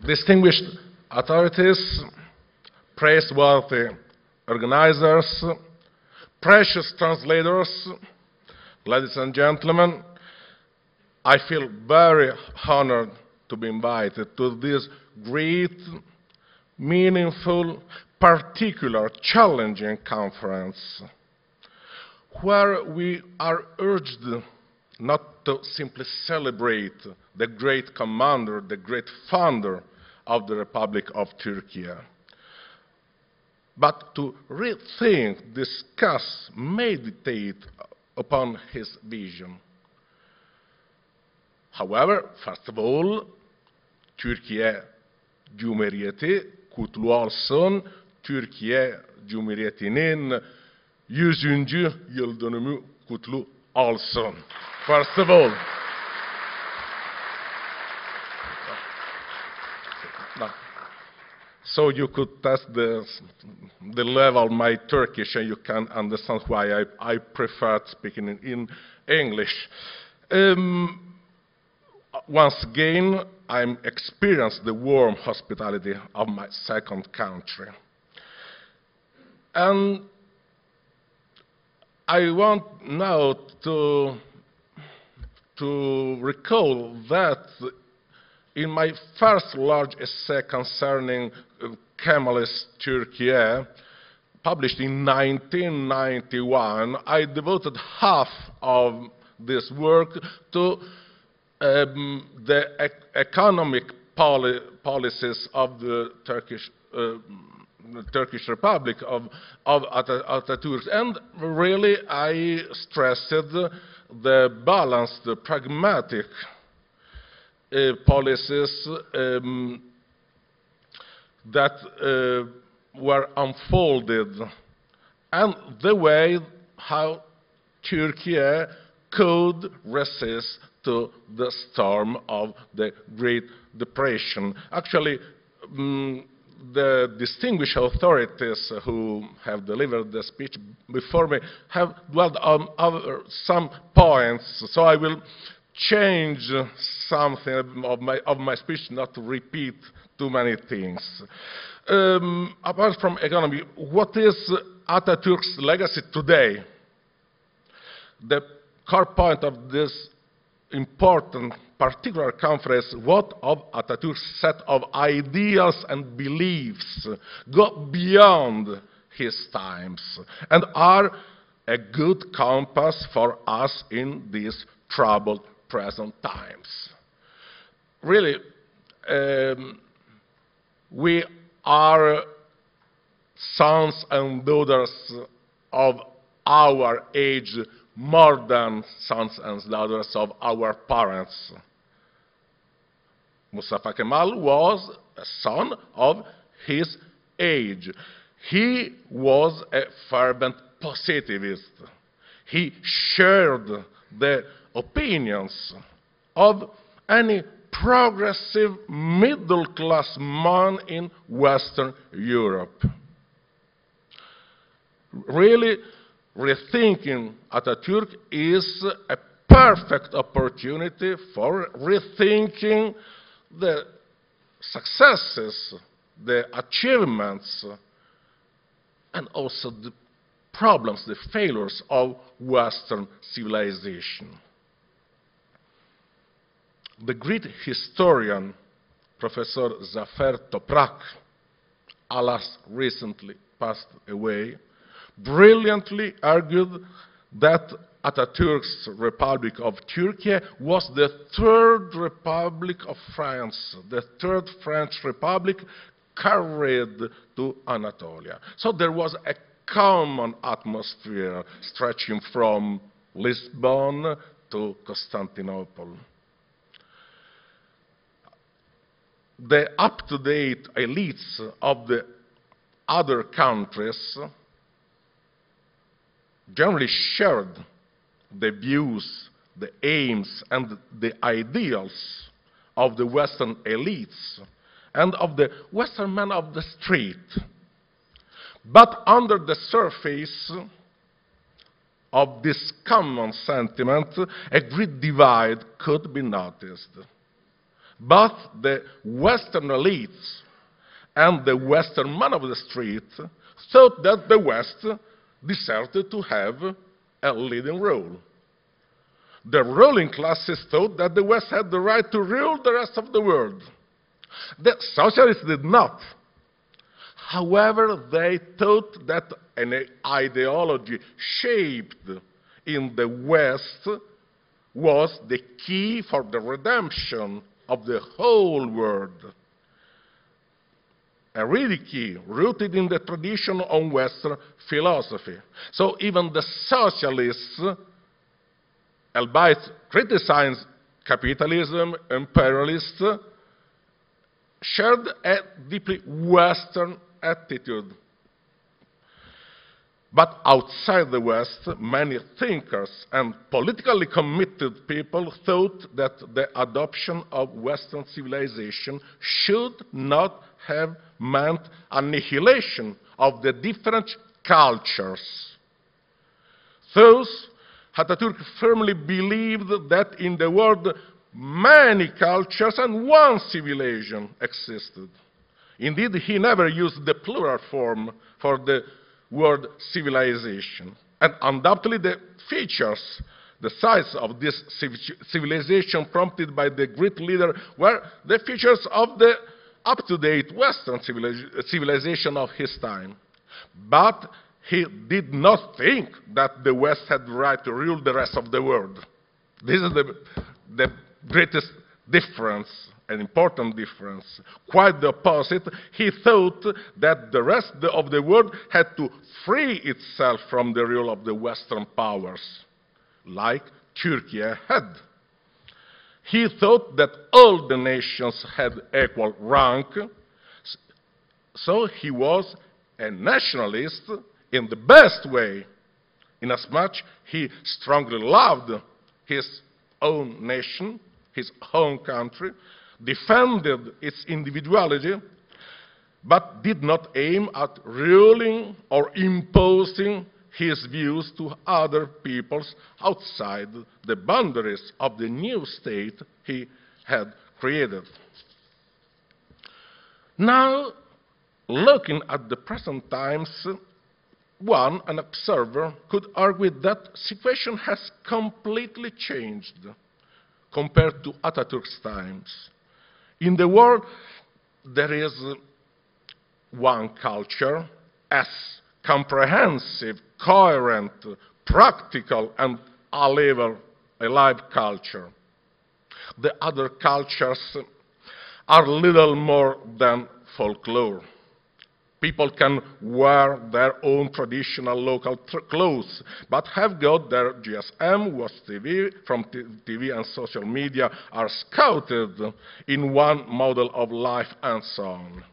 distinguished authorities, praiseworthy organizers, precious translators, ladies and gentlemen, I feel very honored to be invited to this great, meaningful, particular, challenging conference, where we are urged not to simply celebrate the great commander, the great founder of the Republic of Turkey, but to rethink, discuss, meditate upon his vision. However, first of all, Türkiye Cumhuriyeti kutlu olsun, Türkiye Cumhuriyeti'nin 100. yıl dönümü kutlu olsun. First of all. So you could test the level of my Turkish, and you can understand why I prefer speaking in English. Once again, I experienced the warm hospitality of my second country. And I want now to recall that in my first large essay concerning Kemalist Turkey, published in 1991, I devoted half of this work to the economic policies of the Turkish Republic of Atatürk, and really I stressed the balanced, the pragmatic policies that were unfolded, and the way how Turkey could resist to the storm of the Great Depression. Actually, the distinguished authorities who have delivered the speech before me have dwelled on some points, so I will change something of my speech, not to repeat too many things. Apart from economy, what is Atatürk's legacy today? The core point of this important particular conference, what of Atatürk's set of ideals and beliefs go beyond his times and are a good compass for us in these troubled present times. Really, we are sons and daughters of our age, more than sons and daughters of our parents. Mustafa Kemal was a son of his age. He was a fervent positivist. He shared the opinions of any progressive middle-class man in Western Europe. Really, rethinking Atatürk is a perfect opportunity for rethinking the successes, the achievements, and also the problems, the failures of Western civilization. The great historian, Professor Zafer Toprak, alas, recently passed away, brilliantly argued that Atatürk's Republic of Turkey was the third Republic of France, the third French Republic carried to Anatolia. So there was a common atmosphere stretching from Lisbon to Constantinople. The up-to-date elites of the other countries generally shared the views, the aims, and the ideals of the Western elites and of the Western men of the street. But under the surface of this common sentiment, a great divide could be noticed. Both the Western elites and the Western man of the street thought that the West deserved to have a leading role. The ruling classes thought that the West had the right to rule the rest of the world. The socialists did not. However, they thought that an ideology shaped in the West was the key for the redemption of the whole world. A really key, rooted in the tradition of Western philosophy. So even the socialists, albeit criticized capitalism, imperialists, shared a deeply Western attitude. But outside the West, many thinkers and politically committed people thought that the adoption of Western civilization should not have meant annihilation of the different cultures. Thus, Atatürk firmly believed that in the world many cultures and one civilization existed. Indeed, he never used the plural form for the word civilization. And undoubtedly the features, the size of this civilization prompted by the great leader were the features of the up-to-date Western civilization of his time. But he did not think that the West had the right to rule the rest of the world. This is the greatest difference, an important difference. Quite the opposite. He thought that the rest of the world had to free itself from the rule of the Western powers, like Turkey had. He thought that all the nations had equal rank, so he was a nationalist in the best way, inasmuch he strongly loved his own nation, his home country, defended its individuality, but did not aim at ruling or imposing his views to other peoples outside the boundaries of the new state he had created. Now, looking at the present times, an observer could argue that situation has completely changed compared to Atatürk's times. In the world, there is one culture, as comprehensive, coherent, practical, and alive culture. The other cultures are little more than folklore. People can wear their own traditional local clothes, but have got their GSM, watch TV, from TV and social media, are scouted in one model of life and so on.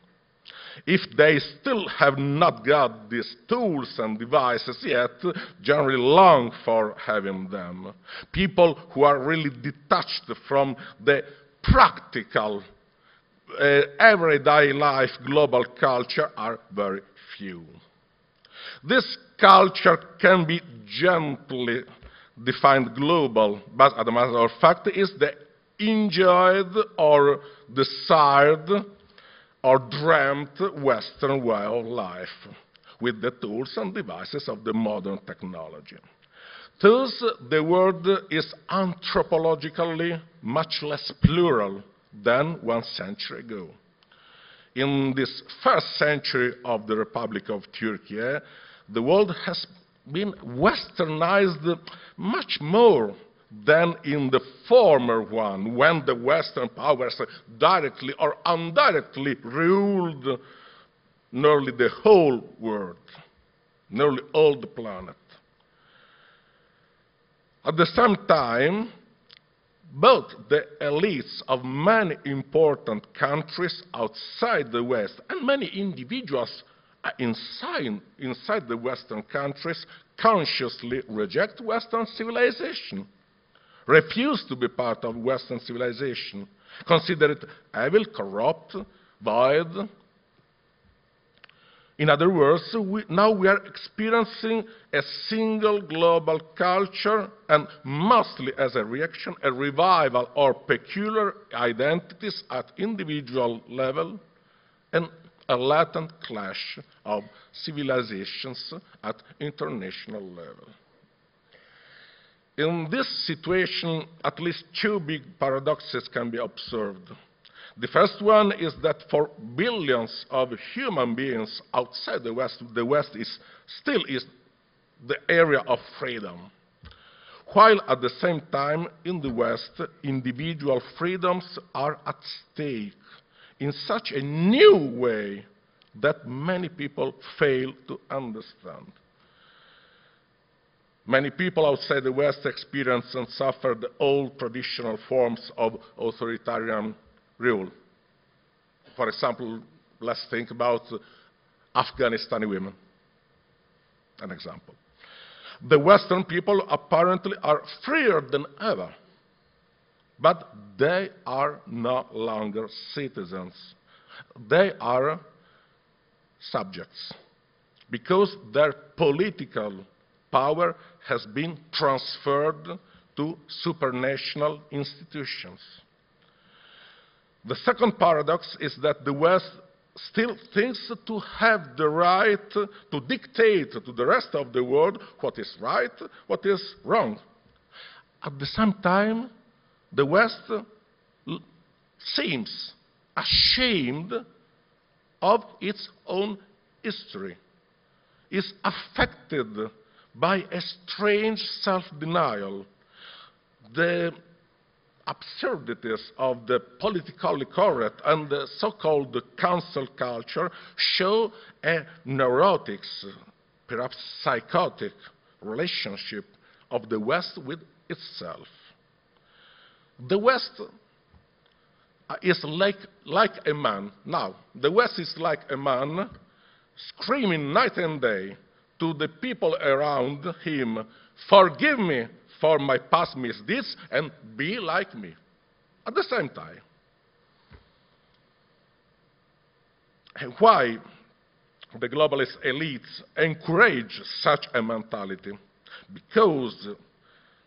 If they still have not got these tools and devices yet, generally long for having them. People who are really detached from the practical everyday life global culture are very few. This culture can be gently defined global, but as a matter of fact is the enjoyed or desired or dreamt Western way of life with the tools and devices of the modern technology. Thus, the world is anthropologically much less plural than 1 century ago. In this first century of the Republic of Turkey, the world has been westernized much more than in the former one, when the Western powers directly or indirectly ruled nearly the whole world, nearly all the planet. At the same time, both the elites of many important countries outside the West and many individuals inside the Western countries consciously reject Western civilization, refuse to be part of Western civilization, consider it evil, corrupt, void. In other words, now we are experiencing a single global culture and mostly as a reaction, a revival of peculiar identities at individual level and a latent clash of civilizations at international level. In this situation, at least two big paradoxes can be observed. The first one is that for billions of human beings outside the West still is the area of freedom, while at the same time in the West, individual freedoms are at stake in such a new way that many people fail to understand. Many people outside the West experience and suffer the old traditional forms of authoritarian rule. For example, let's think about Afghanistani women, an example. The Western people apparently are freer than ever, but they are no longer citizens. They are subjects, because their political power has been transferred to supranational institutions. The second paradox is that the West still thinks to have the right to dictate to the rest of the world what is right, what is wrong. At the same time, the West seems ashamed of its own history, is affected by a strange self-denial. The absurdities of the politically correct and the so-called cancel culture show a neurotic, perhaps psychotic relationship of the West with itself. The West is like a man. Now, the West is like a man screaming night and day to the people around him, "Forgive me for my past misdeeds and be like me," at the same time. And why the globalist elites encourage such a mentality? Because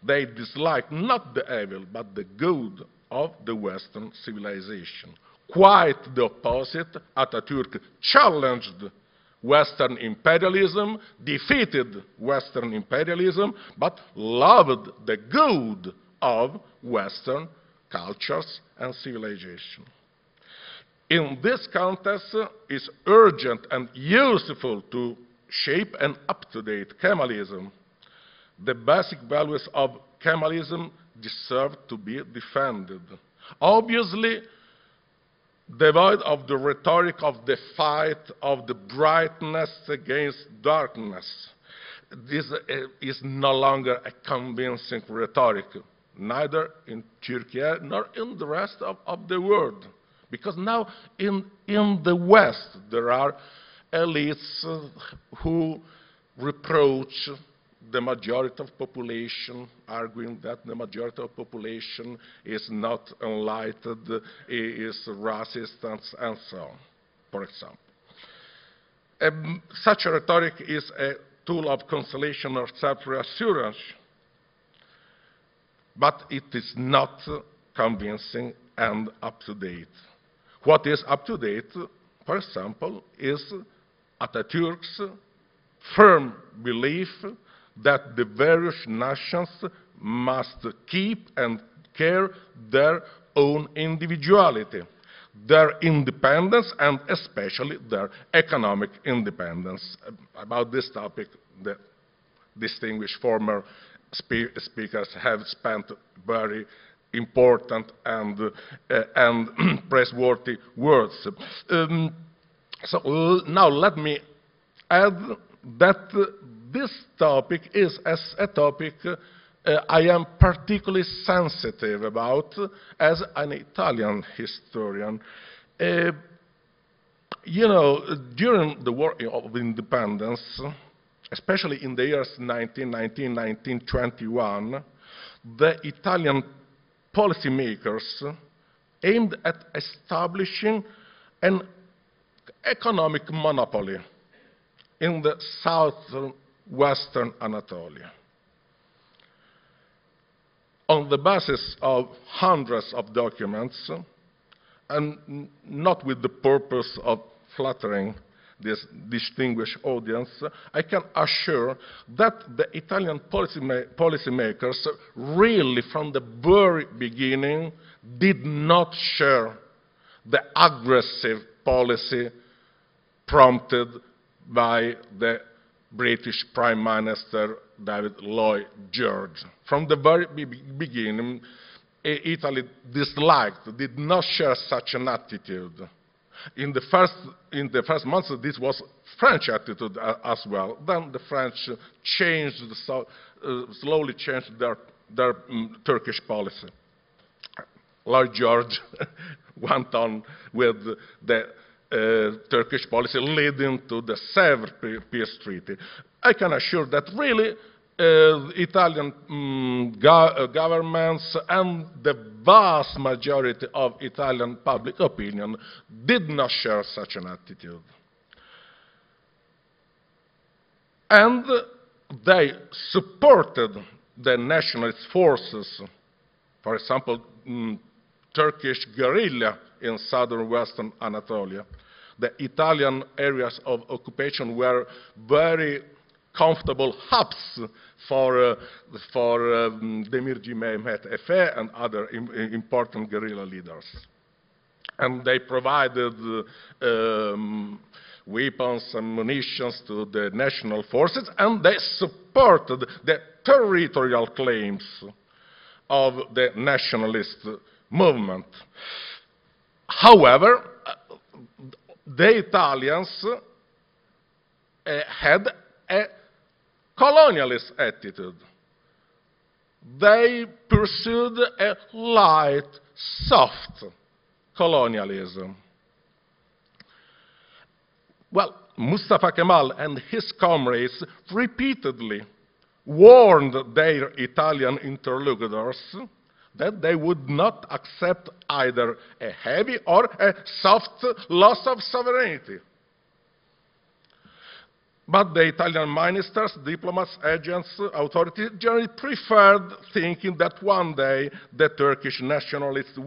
they dislike not the evil but the good of the Western civilization. Quite the opposite, Atatürk challenged Western imperialism, defeated Western imperialism, but loved the good of Western cultures and civilization. In this context, it's urgent and useful to shape an up-to-date Kemalism. The basic values of Kemalism deserve to be defended. Obviously, devoid of the rhetoric of the fight of the brightness against darkness. This is no longer a convincing rhetoric, neither in Turkey nor in the rest of the world. Because now in the West there are elites who reproach the majority of population, arguing that the majority of population is not enlightened, is racist, and so on, for example. Such a rhetoric is a tool of consolation or self-reassurance, but it is not convincing and up-to-date. What is up-to-date, for example, is Atatürk's firm belief that the various nations must keep and care their own individuality, their independence, and especially their economic independence. About this topic, the distinguished former speakers have spent very important and praiseworthy words. So now let me add that this topic is a topic I am particularly sensitive about as an Italian historian. You know, during the War of Independence, especially in the years 1919, 1921, the Italian policymakers aimed at establishing an economic monopoly in the southwestern Anatolia. On the basis of hundreds of documents, and not with the purpose of flattering this distinguished audience, I can assure that the Italian policymakers really from the very beginning did not share the aggressive policy prompted by the British Prime Minister David Lloyd George. From the very beginning, Italy disliked, did not share such an attitude. In the first months, this was French attitude as well. Then the French changed, slowly changed their Turkish policy. Lloyd George went on with the Turkish policy leading to the Sèvres peace treaty. I can assure that really Italian governments and the vast majority of Italian public opinion did not share such an attitude. And they supported the nationalist forces, for example, Turkish guerrilla in southern western Anatolia. The Italian areas of occupation were very comfortable hubs for Demirci Mehmet Efe and other important guerrilla leaders. And they provided weapons and munitions to the national forces, and they supported the territorial claims of the nationalist movement. However, the Italians had a colonialist attitude. They pursued a light, soft colonialism. Well, Mustafa Kemal and his comrades repeatedly warned their Italian interlocutors that they would not accept either a heavy or a soft loss of sovereignty. But the Italian ministers, diplomats, agents, authorities generally preferred thinking that one day the Turkish nationalists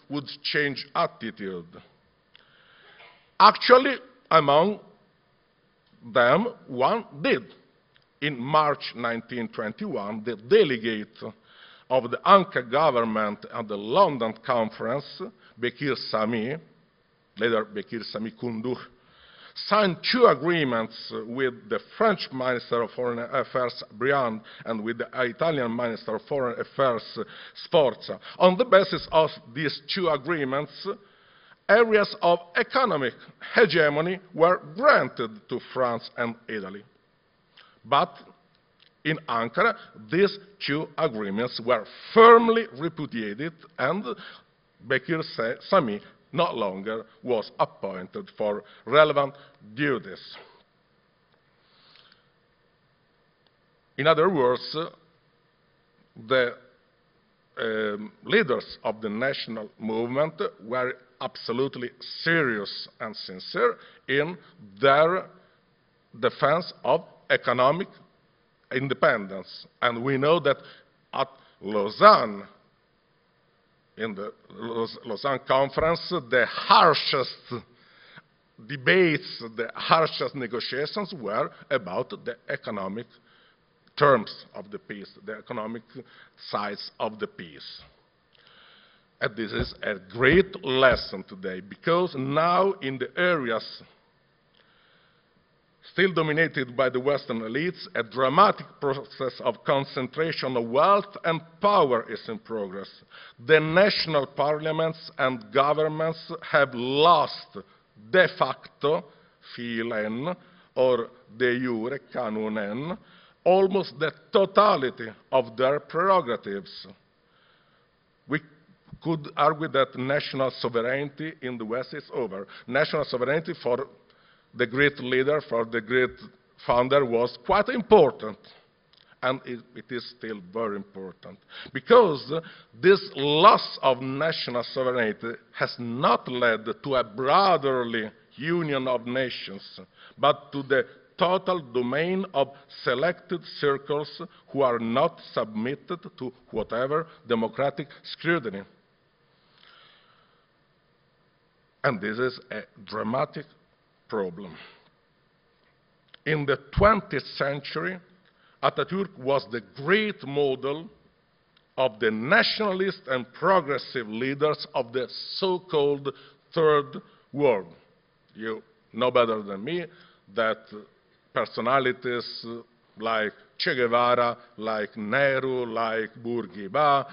would change attitude. Actually, among them, one did. In March 1921, the delegate of the Ankara government at the London conference, Bekir Sami, later Bekir Sami Kunduh, signed two agreements with the French Minister of Foreign Affairs, Briand, and with the Italian Minister of Foreign Affairs, Sforza. On the basis of these two agreements, areas of economic hegemony were granted to France and Italy. But in Ankara, these two agreements were firmly repudiated, and Bekir Sami no longer was appointed for relevant duties. In other words, the leaders of the national movement were absolutely serious and sincere in their defense of economic independence. And we know that at Lausanne, in the Lausanne conference, the harshest debates, the harshest negotiations were about the economic terms of the peace, the economic sides of the peace. And this is a great lesson today, because now in the areas still dominated by the Western elites, a dramatic process of concentration of wealth and power is in progress. The national parliaments and governments have lost de facto, filen, or de jure, canunen, almost the totality of their prerogatives. We could argue that national sovereignty in the West is over. National sovereignty for the great leader, for the great founder, was quite important, and it is still very important, because this loss of national sovereignty has not led to a brotherly union of nations, but to the total domain of selected circles who are not submitted to whatever democratic scrutiny. And this is a dramatic problem. In the 20th century, Atatürk was the great model of the nationalist and progressive leaders of the so-called Third World. You know better than me that personalities like Che Guevara, like Nehru, like Bourguiba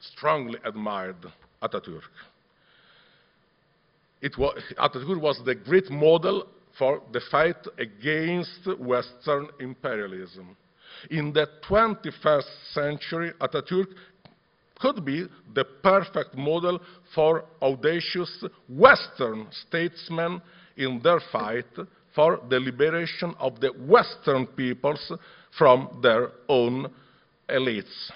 strongly admired Atatürk. Atatürk was the great model for the fight against Western imperialism. In the 21st century, Atatürk could be the perfect model for audacious Western statesmen in their fight for the liberation of the Western peoples from their own elites.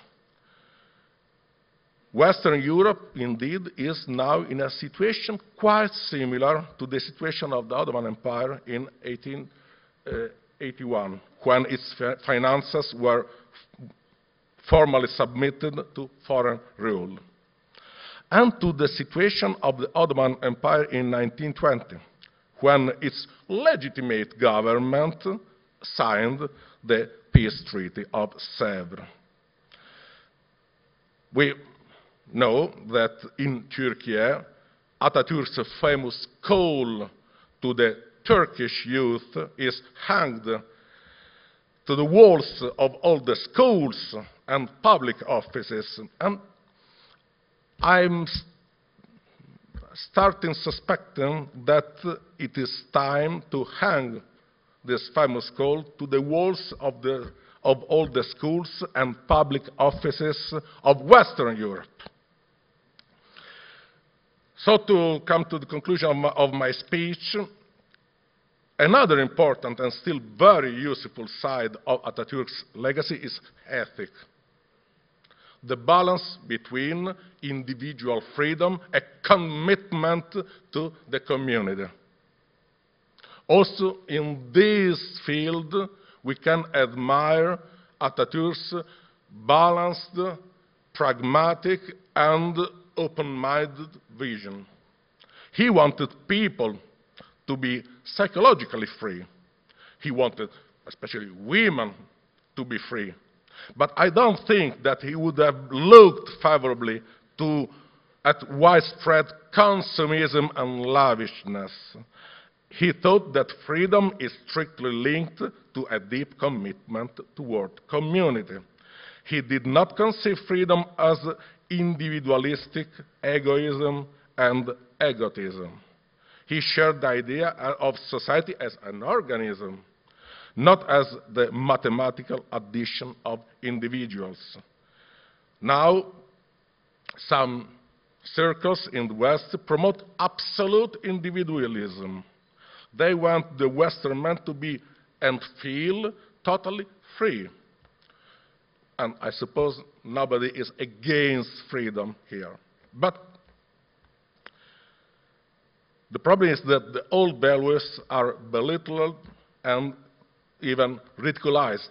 Western Europe, indeed, is now in a situation quite similar to the situation of the Ottoman Empire in 1881, when its finances were formally submitted to foreign rule, and to the situation of the Ottoman Empire in 1920, when its legitimate government signed the peace treaty of Sèvres. We know that in Turkey, Atatürk's famous call to the Turkish youth is hanged to the walls of all the schools and public offices. And I'm starting suspecting that it is time to hang this famous call to the walls of all the schools and public offices of Western Europe. So to come to the conclusion of my speech, another important and still very useful side of Atatürk's legacy is ethic. The balance between individual freedom, a commitment to the community. Also, in this field, we can admire Atatürk's balanced, pragmatic, and open-minded vision. He wanted people to be psychologically free. He wanted, especially women, to be free. But I don't think that he would have looked favorably at widespread consumism and lavishness. He thought that freedom is strictly linked to a deep commitment toward community. He did not conceive freedom as individualistic egoism and egotism. He shared the idea of society as an organism, not as the mathematical addition of individuals. Now, some circles in the West promote absolute individualism. They want the Western man to be and feel totally free. And I suppose nobody is against freedom here. But the problem is that the old values are belittled and even ridiculized.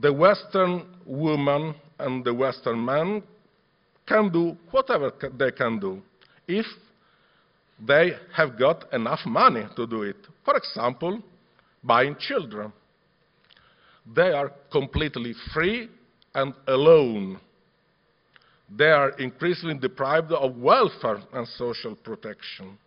The Western woman and the Western man can do whatever they can do if they have got enough money to do it. For example, buying children. They are completely free and alone. They are increasingly deprived of welfare and social protection.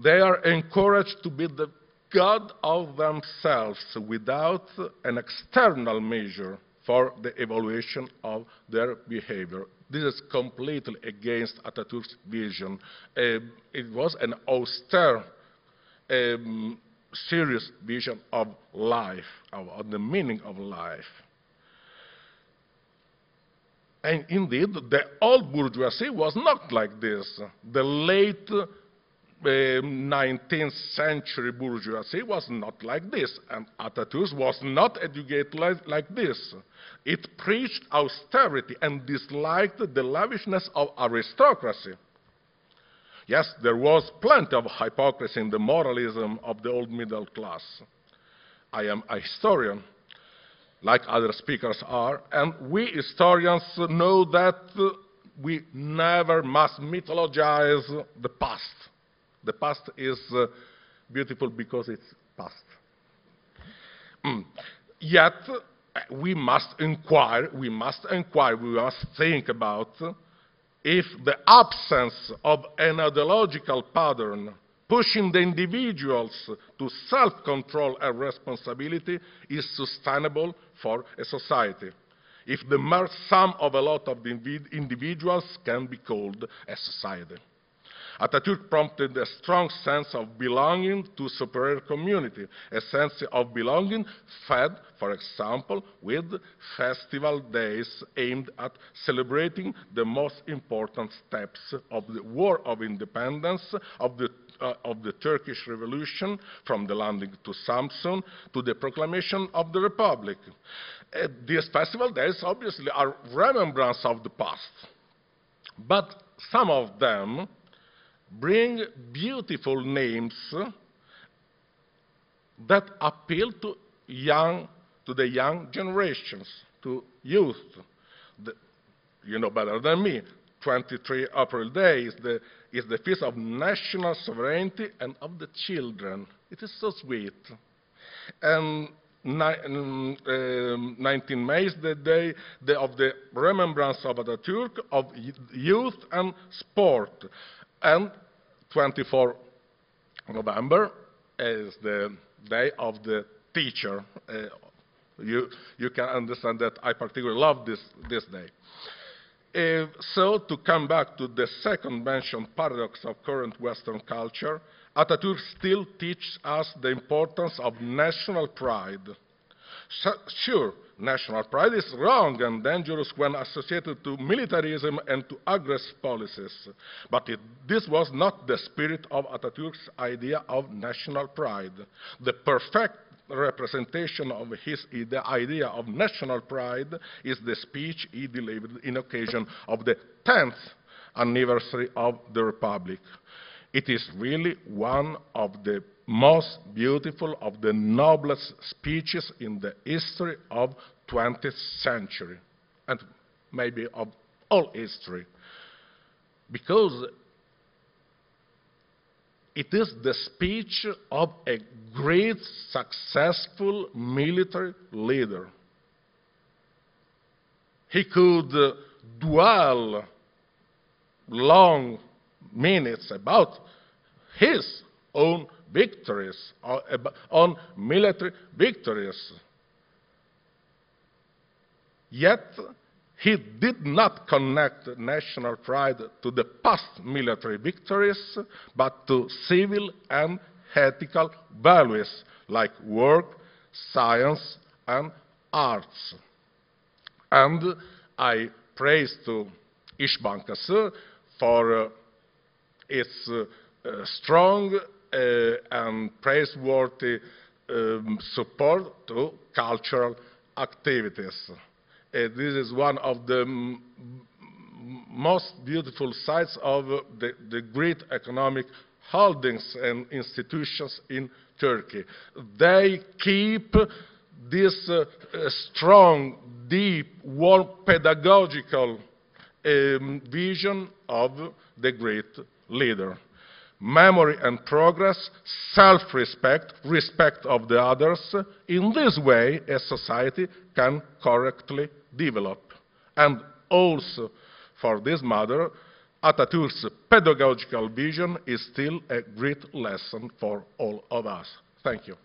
They are encouraged to be the God of themselves without an external measure for the evaluation of their behavior. This is completely against Atatürk's vision. It was an austere, serious vision of life, of the meaning of life. And indeed, the old bourgeoisie was not like this. The late 19th century bourgeoisie was not like this, and Atatürk was not educated like this. It preached austerity and disliked the lavishness of aristocracy. Yes, there was plenty of hypocrisy in the moralism of the old middle class. I am a historian, like other speakers are, and we historians know that we never must mythologize the past. The past is beautiful because it's past. Yet, we must inquire, we must think about if the absence of an ideological pattern pushing the individuals to self-control and responsibility is sustainable for a society. If the mere sum of a lot of the individuals can be called a society. Atatürk prompted a strong sense of belonging to superior community, a sense of belonging fed, for example, with festival days aimed at celebrating the most important steps of the War of Independence, of the Turkish Revolution, from the landing to Samsun to the proclamation of the Republic. These festival days obviously are remembrance of the past, but some of them bring beautiful names that appeal to the young generations, to youth. You know better than me, 23 April Day is the feast of national sovereignty and of the children. It is so sweet. And 19 May is the day of the remembrance of Atatürk, of youth and sport. And 24 November is the day of the teacher. You can understand that I particularly love this day. So to come back to the second mentioned paradox of current Western culture, Atatürk still teaches us the importance of national pride. So, sure, national pride is wrong and dangerous when associated to militarism and to aggressive policies. But this was not the spirit of Atatürk's idea of national pride. The perfect representation of the idea of national pride is the speech he delivered in occasion of the 10th anniversary of the Republic. It is really one of the most beautiful, of the noblest speeches in the history of 20th century, and maybe of all history, because it is the speech of a great, successful military leader. He could dwell long minutes about his own victories, on military victories. Yet, he did not connect national pride to the past military victories, but to civil and ethical values like work, science, and arts. And I praise to Bankası for its strong and praiseworthy support to cultural activities. This is one of the most beautiful sides of the great economic holdings and institutions in Turkey. They keep this strong, deep, warm, pedagogical vision of the great leader. Memory and progress, self-respect, respect of the others. In this way, a society can correctly develop. And also, for this matter, Atatürk's pedagogical vision is still a great lesson for all of us. Thank you.